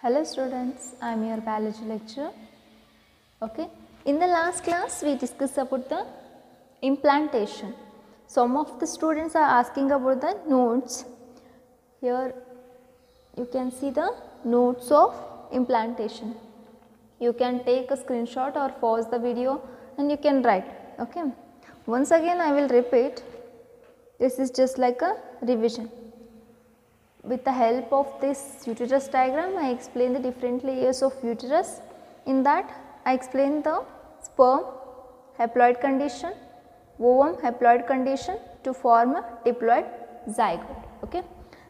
Hello students, I am your biology lecturer. Okay. In the last class we discussed about the implantation. Some of the students are asking about the nodes. Here you can see the nodes of implantation. You can take a screenshot or pause the video and you can write. Okay. Once again I will repeat, this is just like a revision. With the help of this uterus diagram, I explain the different layers of uterus. In that, I explain the sperm haploid condition, ovum haploid condition to form a diploid zygote. Okay.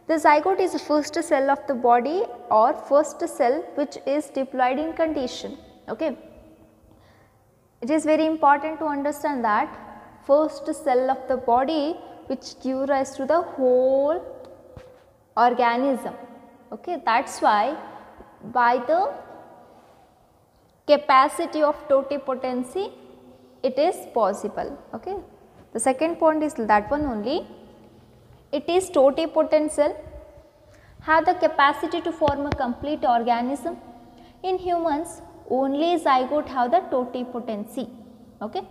The zygote is the first cell of the body or first cell which is diploid in condition. Okay. It is very important to understand that first cell of the body which gives rise to the whole organism. Okay, that is why by the capacity of totipotency it is possible. Okay. The second point is that one only, it is totipotent cell have the capacity to form a complete organism. In humans only zygote have the totipotency. Okay.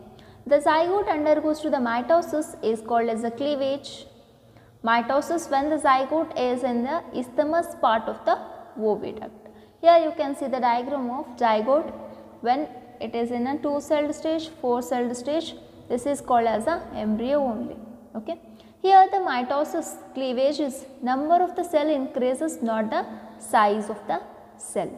The zygote undergoes to the mitosis is called as a cleavage. Mitosis when the zygote is in the isthmus part of the oviduct. Here you can see the diagram of zygote when it is in a 2-celled stage, 4-celled stage, this is called as a embryo only. Okay. Here the mitosis cleavage is number of the cell increases, not the size of the cell.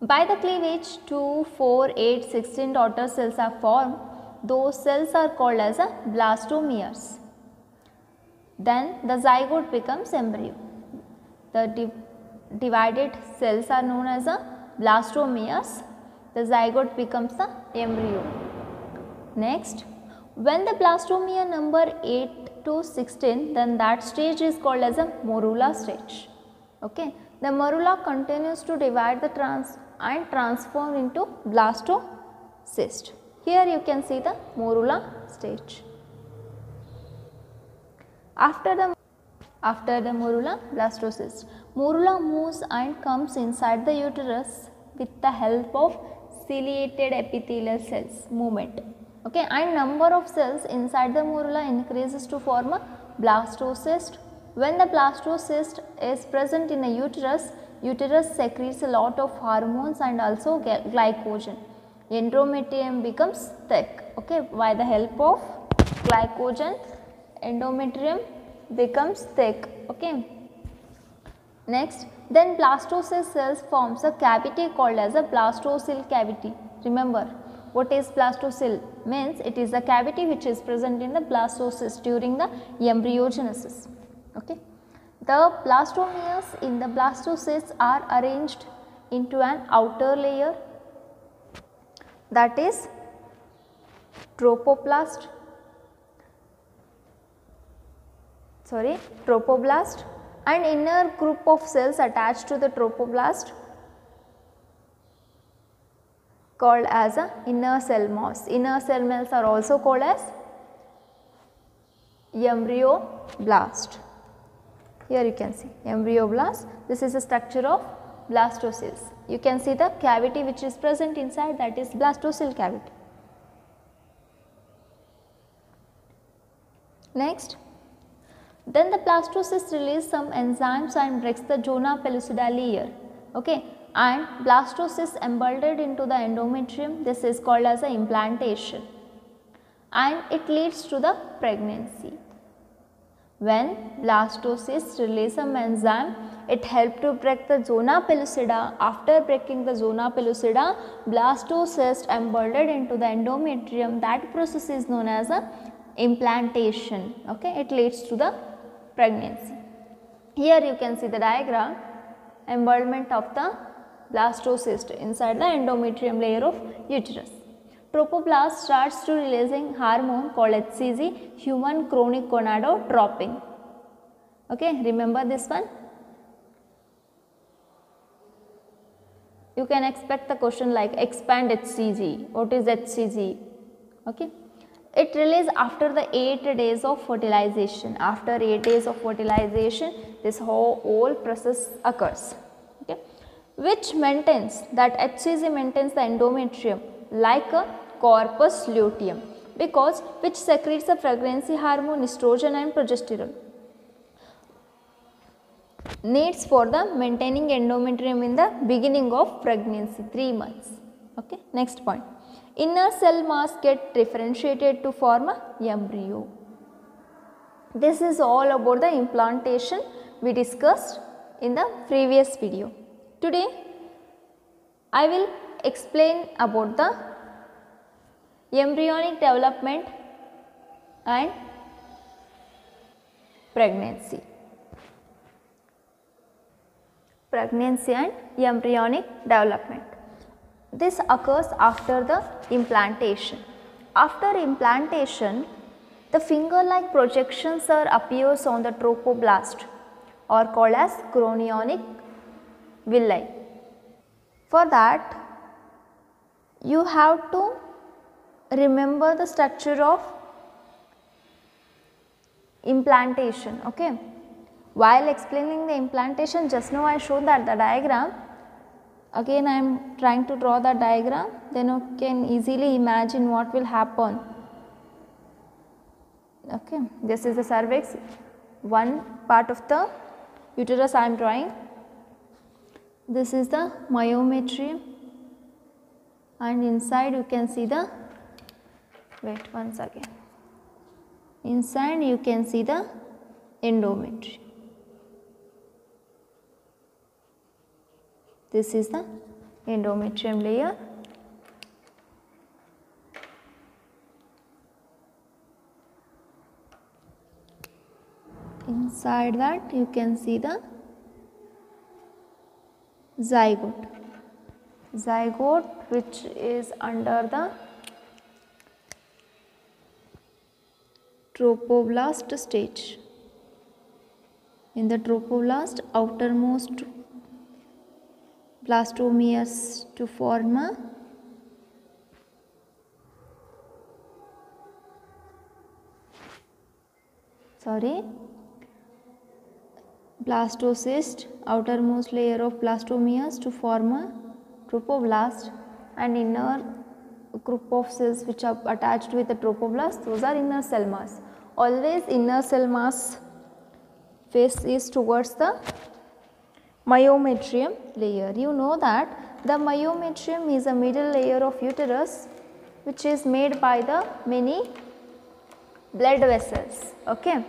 By the cleavage 2, 4, 8, 16 daughter cells are formed. Those cells are called as a blastomeres. Then the zygote becomes embryo. The divided cells are known as a blastomeres. The zygote becomes the embryo. Next, when the blastomere number 8 to 16, then that stage is called as a morula stage. Okay. The morula continues to divide the and transform into blastocyst. Here you can see the morula stage. After the morula, blastocyst. Morula moves and comes inside the uterus with the help of ciliated epithelial cells movement. Okay, and number of cells inside the morula increases to form a blastocyst. When the blastocyst is present in a uterus, uterus secretes a lot of hormones and also glycogen. Endometrium becomes thick. Okay, by the help of glycogen, endometrium becomes thick. Okay. Next, then blastocyst cells forms a cavity called as a blastocele cavity. Remember, what is blastocele? Means it is a cavity which is present in the blastocyst during the embryogenesis. Okay. The blastomeres in the blastocysts are arranged into an outer layer, that is trophoblast, and inner group of cells attached to the trophoblast called as a inner cell mass. Inner cell mass are also called as embryoblast. Here you can see embryoblast. This is the structure of blastocysts. You can see the cavity which is present inside, that is blastocele cavity. Next, then the blastocyst release some enzymes and breaks the zona pellucida layer. Okay, and blastocyst embedded into the endometrium. This is called as a implantation, and it leads to the pregnancy. When blastocyst release some enzyme, it helps to break the zona pellucida. After breaking the zona pellucida, blastocyst embedded into the endometrium. That process is known as a implantation. Okay, it leads to the pregnancy. Here you can see the diagram, embodiment of the blastocyst inside the endometrium layer of uterus. Trophoblast starts to releasing hormone called HCG, human chronic gonadotropin. Okay, remember this one. You can expect the question like expand HCG. What is HCG? Okay. It releases after the 8 days of fertilization. After 8 days of fertilization, this whole process occurs. okay, which maintains that HCG maintains the endometrium like a corpus luteum, because which secretes the pregnancy hormone estrogen and progesterone, needs for the maintaining endometrium in the beginning of pregnancy, 3 months. Okay. Next point, inner cell mass get differentiated to form a embryo. This is all about the implantation we discussed in the previous video. Today I will explain about the embryonic development and pregnancy. Pregnancy and embryonic development. This occurs after the implantation. After implantation, the finger-like projections appears on the trophoblast or called as chorionic villi. For that, you have to remember the structure of implantation. Okay. While explaining the implantation, just now I showed that the diagram. Again I am trying to draw the diagram, then you can easily imagine what will happen. Okay. This is the cervix, one part of the uterus I am drawing. This is the myometrium, and inside you can see the, wait once again, inside you can see the endometrium. This is the endometrium layer. Inside that you can see the zygote. Zygote which is under the trophoblast stage. In the trophoblast, outermost blastomeres to form a blastocyst, outermost layer of blastomeres to form a trophoblast, and inner group of cells which are attached with the trophoblast, those are inner cell mass. Always inner cell mass face is towards the myometrium layer. You know that the myometrium is a middle layer of uterus which is made by the many blood vessels. Okay.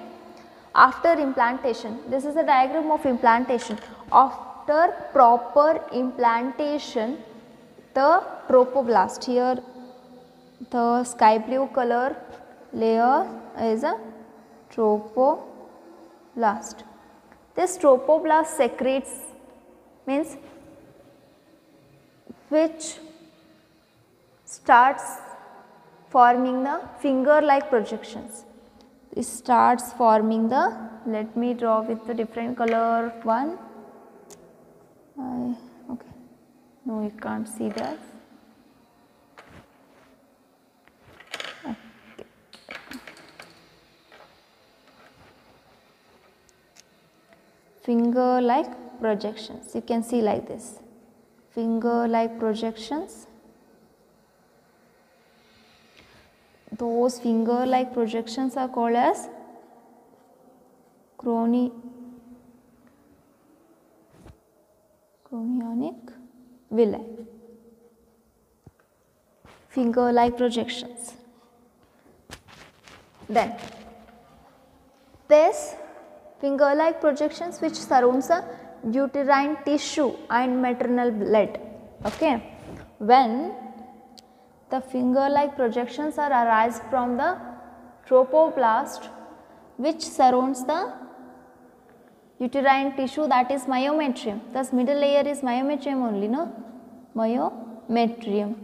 After implantation, this is a diagram of implantation. After proper implantation, the trophoblast, here the sky blue color layer is a trophoblast. This trophoblast secretes, means which starts forming the finger-like projections. It starts forming the, let me draw with the different color one. Okay, no, you can't see that. Okay. Finger-like projections, you can see like this, finger-like projections. Those finger-like projections are called as chorionic villi, finger-like projections. Then this finger-like projections which surrounds the uterine tissue and maternal blood. Okay. When the finger-like projections are arise from the trophoblast which surrounds the uterine tissue, that is myometrium. Thus middle layer is myometrium only, no? Myometrium.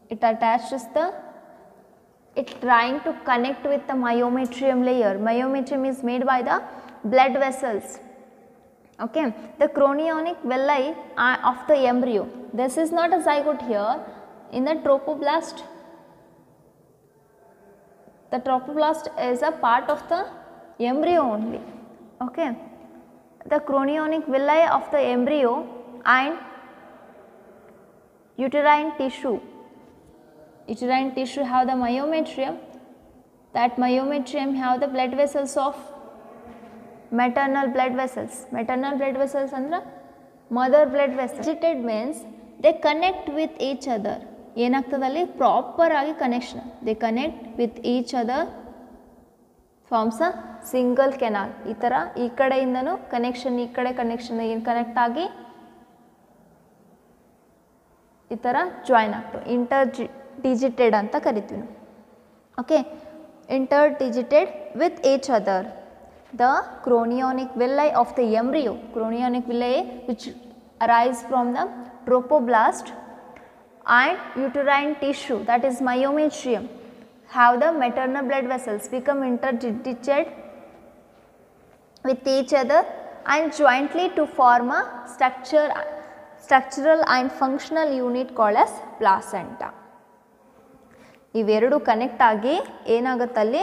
It attaches the, it trying to connect with the myometrium layer. Myometrium is made by the blood vessels. Okay. The chorionic villi of the embryo. This is not a zygote here. In the trophoblast, the trophoblast is a part of the embryo only. Okay. The chorionic villi of the embryo and uterine tissue. Uterine tissue have the myometrium. That myometrium have the blood vessels of maternal blood vessels. Maternal blood vessels andre mother blood vessels. Digited means they connect with each other. ಏನಾಗ್ತದಲ್ಲಿ proper ಆಗಿ connection, they connect with each other forms a single canal. ಈ ಥರ ಈ ಕಡೆಯಿಂದನೂ connection, ಈ ಕಡೆ connection ಏನು connect ಆಗಿ ಈ ಥರ ಜಾಯಿನ್ ಆಗ್ತವೆ. ಇಂಟರ್ಡಿಜಿಟೆಡ್ ಅಂತ ಕರಿತೀವಿ ನಾವು. Okay, interdigitated with each other. The chorionic villi of the embryo, chorionic villi which arise from the trophoblast and uterine tissue, that is myometrium, have the maternal blood vessels become interdigited with each other and jointly to form a structural and functional unit called as placenta. ಇವೆರಡು connect ಆಗಿ ಏನಾಗುತ್ತಲ್ಲಿ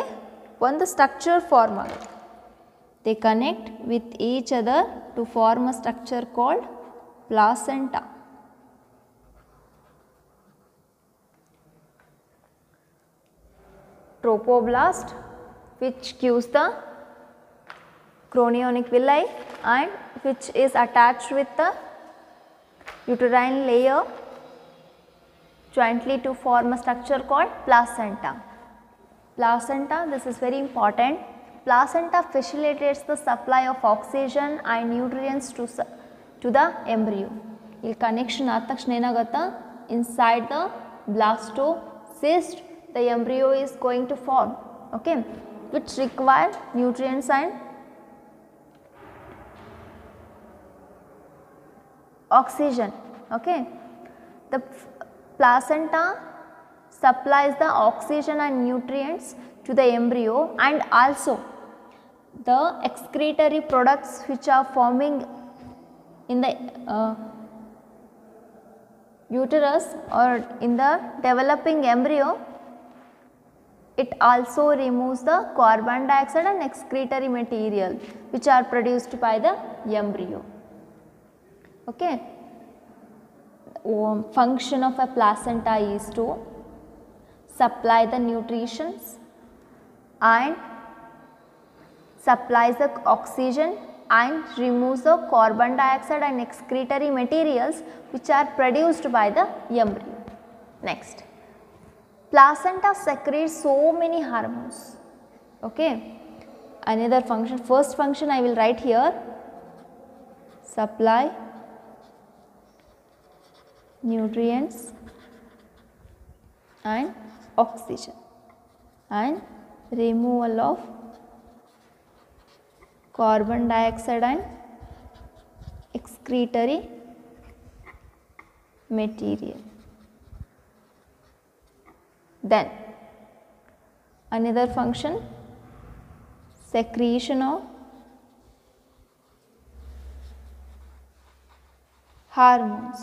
ಒಂದು structure form ಆಗುತ್ತೆ. They connect with each other to form a structure called placenta. Trophoblast, which gives the chorionic villi and which is attached with the uterine layer jointly to form a structure called placenta. Placenta, this is very important. Placenta facilitates the supply of oxygen and nutrients to the embryo. ಇಲ್ಲಿ connection ಆದ ತಕ್ಷಣ ಏನಾಗುತ್ತಾ, inside the blastocyst the embryo is going to form, okay, which require nutrients and oxygen. Okay, the placenta supplies the oxygen and nutrients to the embryo and also the excretory products which are forming in the uterus or in the developing embryo. It also removes the carbon dioxide and excretory material which are produced by the embryo. Okay, function of a placenta is to supply the nutritions and supplies the oxygen and removes the carbon dioxide and excretory materials which are produced by the embryo. Next, placenta secretes so many hormones. Okay, another function, first function I will write here, supply nutrients and oxygen and removal of carbon dioxide and excretory material. Then another function, secretion of hormones.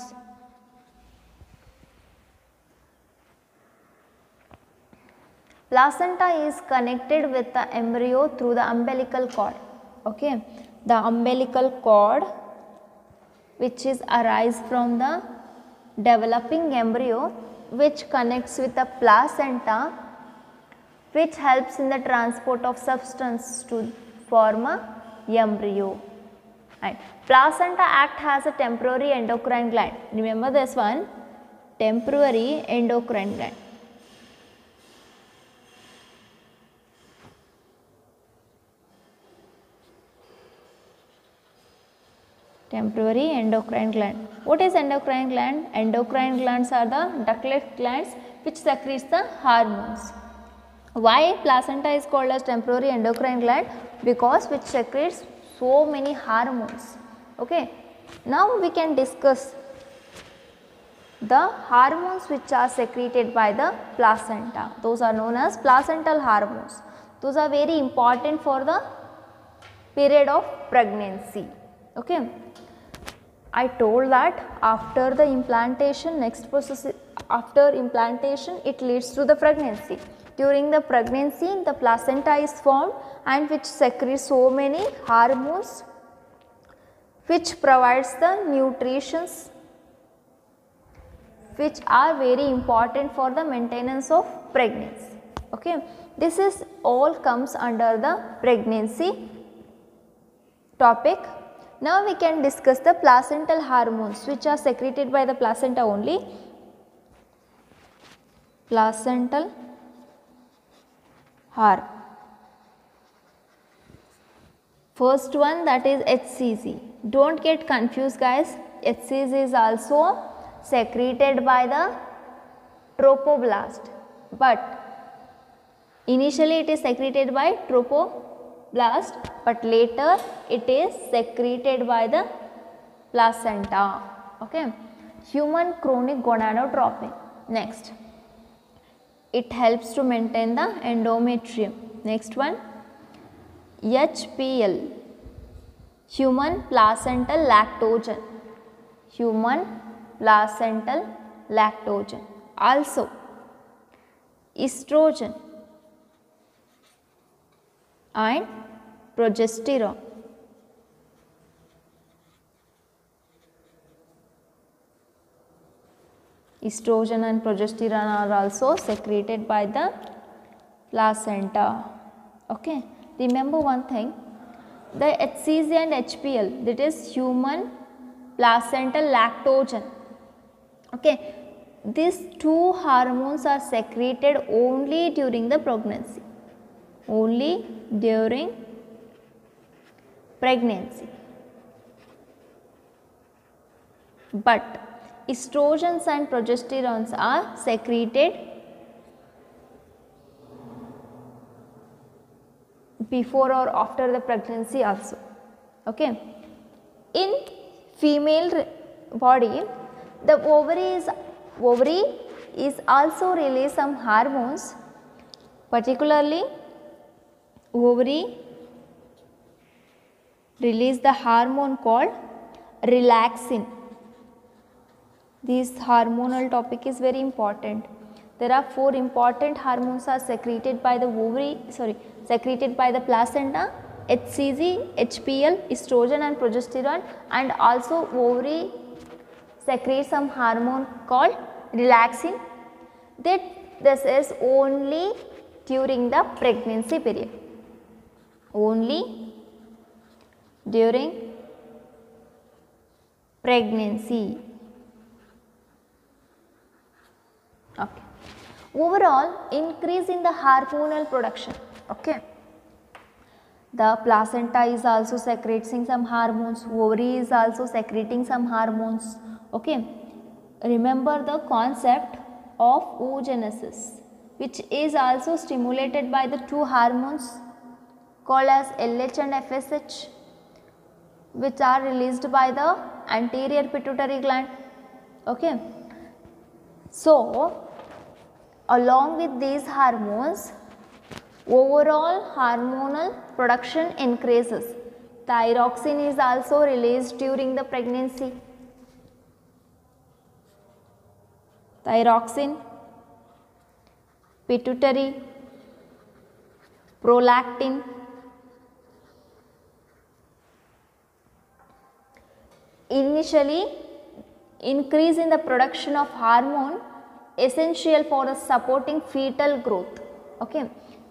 Placenta is connected with the embryo through the umbilical cord. Okay, the umbilical cord which is arise from the developing embryo which connects with the placenta which helps in the transport of substance to form a embryo. And placenta act as a temporary endocrine gland. Remember this one, temporary endocrine gland. Temporary endocrine gland. What is endocrine gland? Endocrine glands are the ductless glands which secretes the hormones. Why placenta is called as temporary endocrine gland? Because which secretes so many hormones. Okay, now we can discuss the hormones which are secreted by the placenta. Those are known as placental hormones. Those are very important for the period of pregnancy. Okay, I told that after the implantation, next process after implantation it leads to the pregnancy. During the pregnancy the placenta is formed and which secretes so many hormones which provides the nutritions which are very important for the maintenance of pregnancy. Okay, this is all comes under the pregnancy topic. Now we can discuss the placental hormones which are secreted by the placenta only. Placental hormone. First one, that is HCG. Don't get confused guys, HCG is also secreted by the trophoblast, but initially it is secreted by trophoblast, but later it is secreted by the placenta. Okay, human chronic gonadotropin. Next, it helps to maintain the endometrium. Next one, HPL, human placental lactogen. Human placental lactogen. Also estrogen and progesterone. Estrogen and progesterone are also secreted by the placenta. Okay, remember one thing, the HCG and HPL, that is human placental lactogen. Okay, these two hormones are secreted only during the pregnancy, only during pregnancy, but estrogens and progesterones are secreted before or after the pregnancy also. Okay, in female body, the ovary is also release some hormones, particularly ovary release the hormone called relaxin. This hormonal topic is very important. There are 4 important hormones are secreted by the ovary, secreted by the placenta: HCG, HPL, estrogen and progesterone, and also ovary secretes some hormone called relaxin. That this is only during the pregnancy period, only during pregnancy. Okay. Overall, increase in the hormonal production. Okay. The placenta is also secreting some hormones, ovary is also secreting some hormones. Okay. Remember the concept of oogenesis, which is also stimulated by the 2 hormones called as LH and FSH, which are released by the anterior pituitary gland. Okay. So, along with these hormones, overall hormonal production increases. Thyroxine is also released during the pregnancy. Thyroxine, pituitary, prolactin. Initially, increase in the production of hormone essential for the supporting fetal growth. Okay,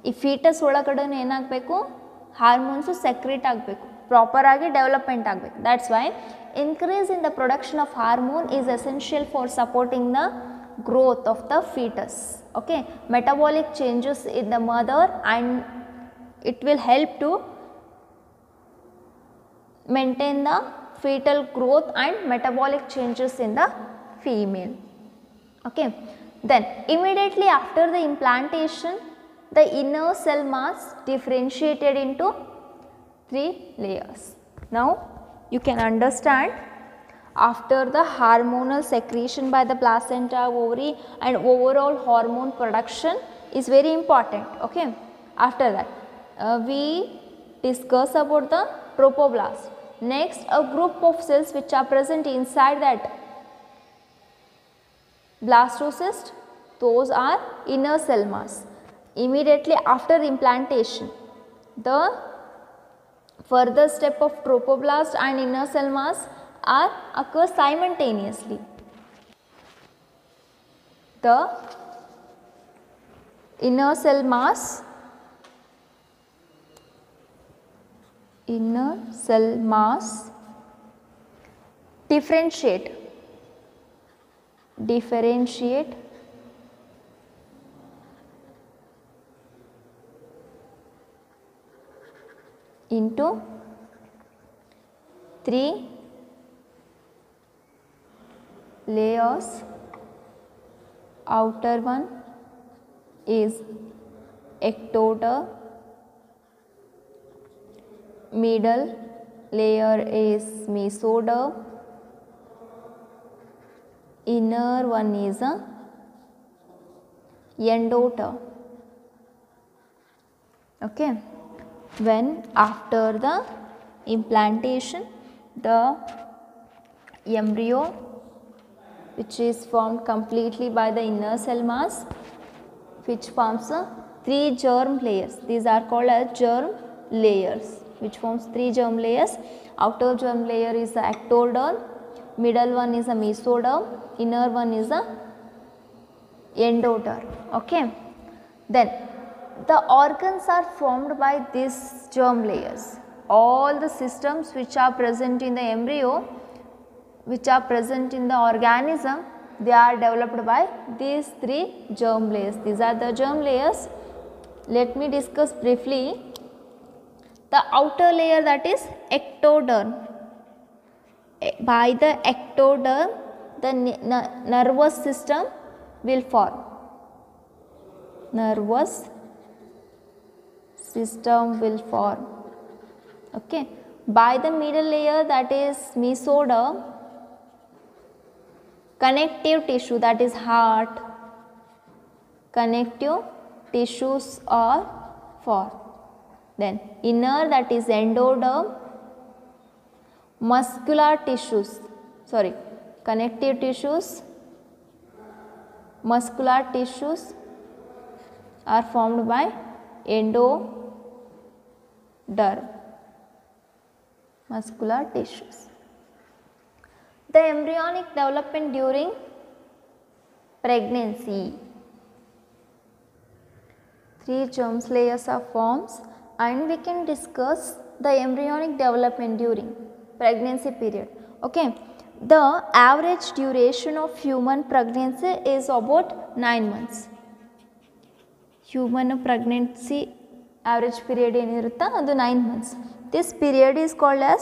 ಈ foetus ಒಳಗಡೆ ಏನಾಗಬೇಕು, hormones secrete ಆಗಬೇಕು, proper ಆಗಿ development ಆಗಬೇಕು. That's why increase in the production of hormone is essential for supporting the growth of the fetus. Okay, metabolic changes in the mother, and it will help to maintain the fetal growth and metabolic changes in the female. Okay, then immediately after the implantation, the inner cell mass differentiated into 3 layers. Now you can understand, after the hormonal secretion by the placenta, ovary and overall hormone production is very important. Okay, after that we discuss about the trophoblast. Next, a group of cells which are present inside that blastocyst, those are inner cell mass. Immediately after implantation, the Further step of trophoblast and inner cell mass occur simultaneously. The inner cell mass differentiate into 3 layers. Outer one is ectoderm, middle layer is mesoderm, inner one is a endoderm. Okay. When after the implantation, the embryo, which is formed completely by the inner cell mass, which forms 3 germ layers. These are called as germ layers, which forms 3 germ layers. Outer germ layer is the ectoderm, middle one is a mesoderm, inner one is a endoderm. Okay. Then the organs are formed by these germ layers. All the systems which are present in the embryo, which are present in the organism, they are developed by these 3 germ layers. These are the germ layers. Let me discuss briefly the outer layer, that is ectoderm. By the ectoderm, the nervous system will form. Nervous system will form. Okay. By the middle layer, that is mesoderm, connective tissue, that is heart, connective tissues are formed. Then inner, that is endoderm, muscular tissues, connective tissues, muscular tissues are formed by endoderm, muscular tissues. The embryonic development during pregnancy. 3 germ layers are formed, and we can discuss the embryonic development during pregnancy period. Okay. The average duration of human pregnancy is about 9 months. Human pregnancy average period ಏನಿರುತ್ತಾ ಅದು 9 months. This period is called as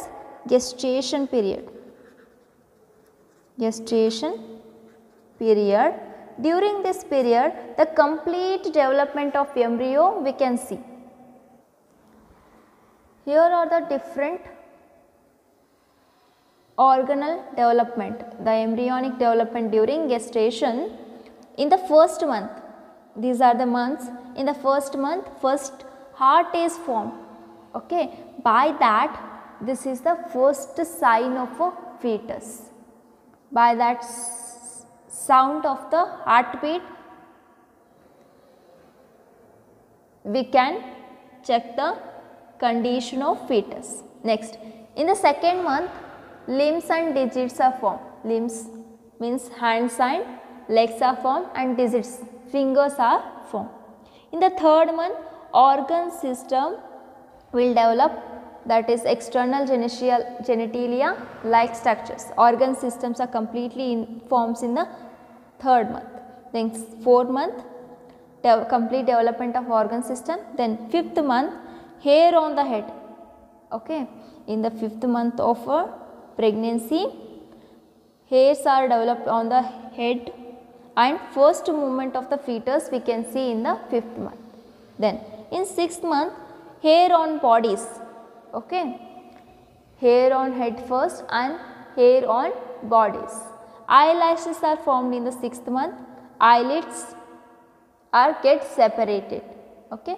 gestation period. Gestation period. During this period, the complete development of embryo we can see. Here are the different organal development, the embryonic development during gestation. In the first month, these are the months. In the first month, first heart is formed. Okay. By that, this is the first sign of a fetus. By that sound of the heartbeat, we can check the condition of fetus. Next, in the second month, limbs and digits are formed. Limbs means hands and legs are formed, and digits, fingers are formed. In the third month, organ system will develop, that is external genitalia like structures. Organ systems are completely forms in the third month. Then fourth month, complete development of organ system. Then fifth month, hair on the head. Okay. In the fifth month of pregnancy, hairs are developed on the head, and first movement of the fetus we can see in the fifth month. Then in sixth month, hair on bodies. Okay. Hair on head first and hair on bodies. Eyelashes are formed in the sixth month. Eyelids are get separated. Okay.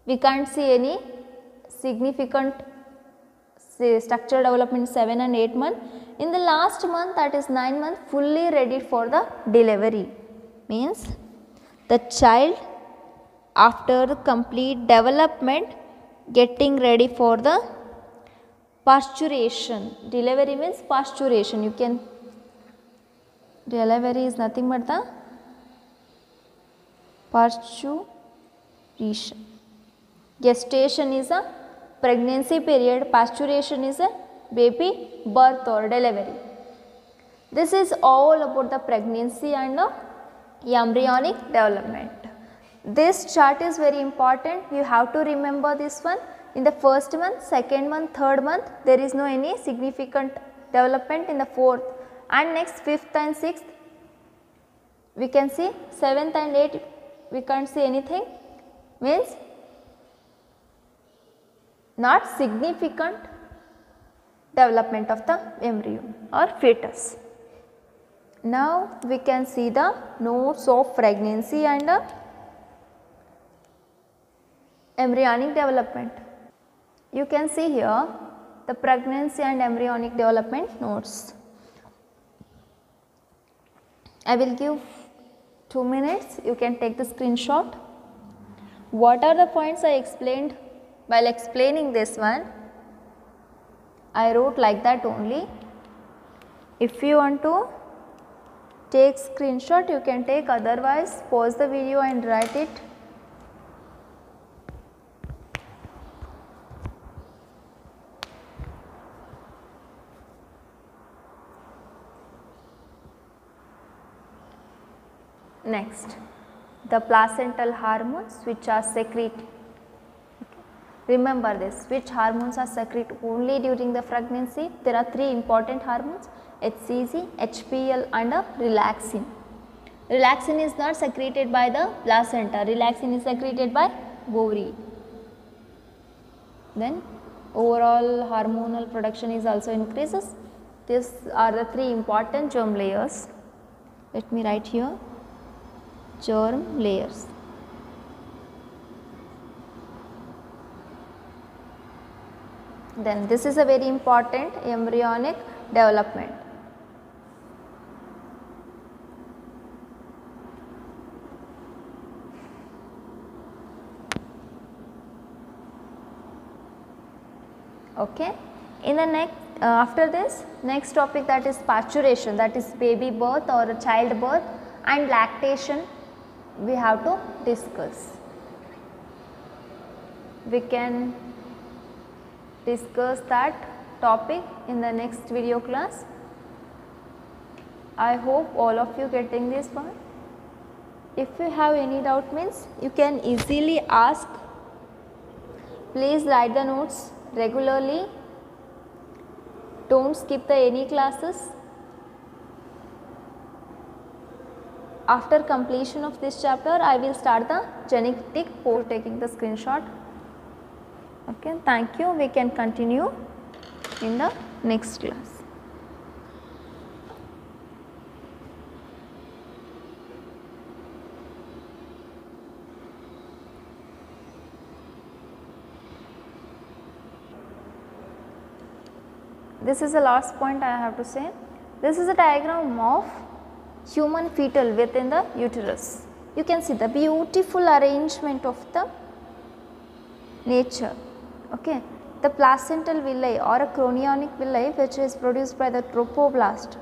We can't see any significant structure development 7 and 8 month. In the last month, that is 9 month, fully ready for the delivery. Means the child, after the complete development, getting ready for the pasteurization. Delivery means pasteurization. You can, delivery is nothing but the pasteurization. Gestation is a pregnancy period, pasteurization is a baby birth or delivery. This is all about the pregnancy and the embryonic development. This chart is very important, you have to remember this one. In the first month, second month, third month, there is no any significant development in the fourth, and next fifth and sixth we can see, seventh and eighth we can't see anything, means not significant development of the embryo or fetus. Now we can see the nodes of pregnancy and embryonic development. You can see here the pregnancy and embryonic development nodes. I will give 2 minutes, you can take the screenshot. What are the points I explained? While explaining this one, I wrote like that only. If you want to take screenshot, you can take, otherwise pause the video and write it. Next, the placental hormones which are secreted. Remember this, which hormones are secreted only during the pregnancy? There are 3 important hormones, HCG, HPL and relaxin. Relaxin is not secreted by the placenta, relaxin is secreted by ovary. Then overall hormonal production is also increases. These are the 3 important germ layers. Let me write here, germ layers. Then this is a very important embryonic development. Okay. In the next, after this, next topic, that is pasteurization, that is baby birth or child birth and lactation we have to discuss. We can discuss that topic in the next video class. I hope all of you getting this one. If you have any doubt, means you can easily ask. Please write the notes regularly. Don't skip the any classes. After completion of this chapter, I will start the genetic for taking the screenshot. Okay, thank you. We can continue in the next class. This is the last point I have to say. This is a diagram of human fetal within the uterus. You can see the beautiful arrangement of the nature. Okay. The placental villi or a chorionic villi, which is produced by the trophoblast.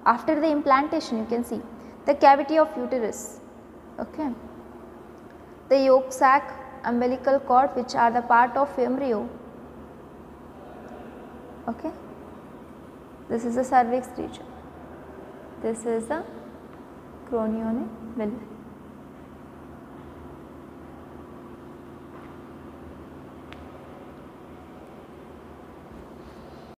After the implantation, you can see the cavity of uterus. Okay. The yolk sac, umbilical cord, which are the part of embryo. Okay. This is the cervix region. This is the chorionic villi.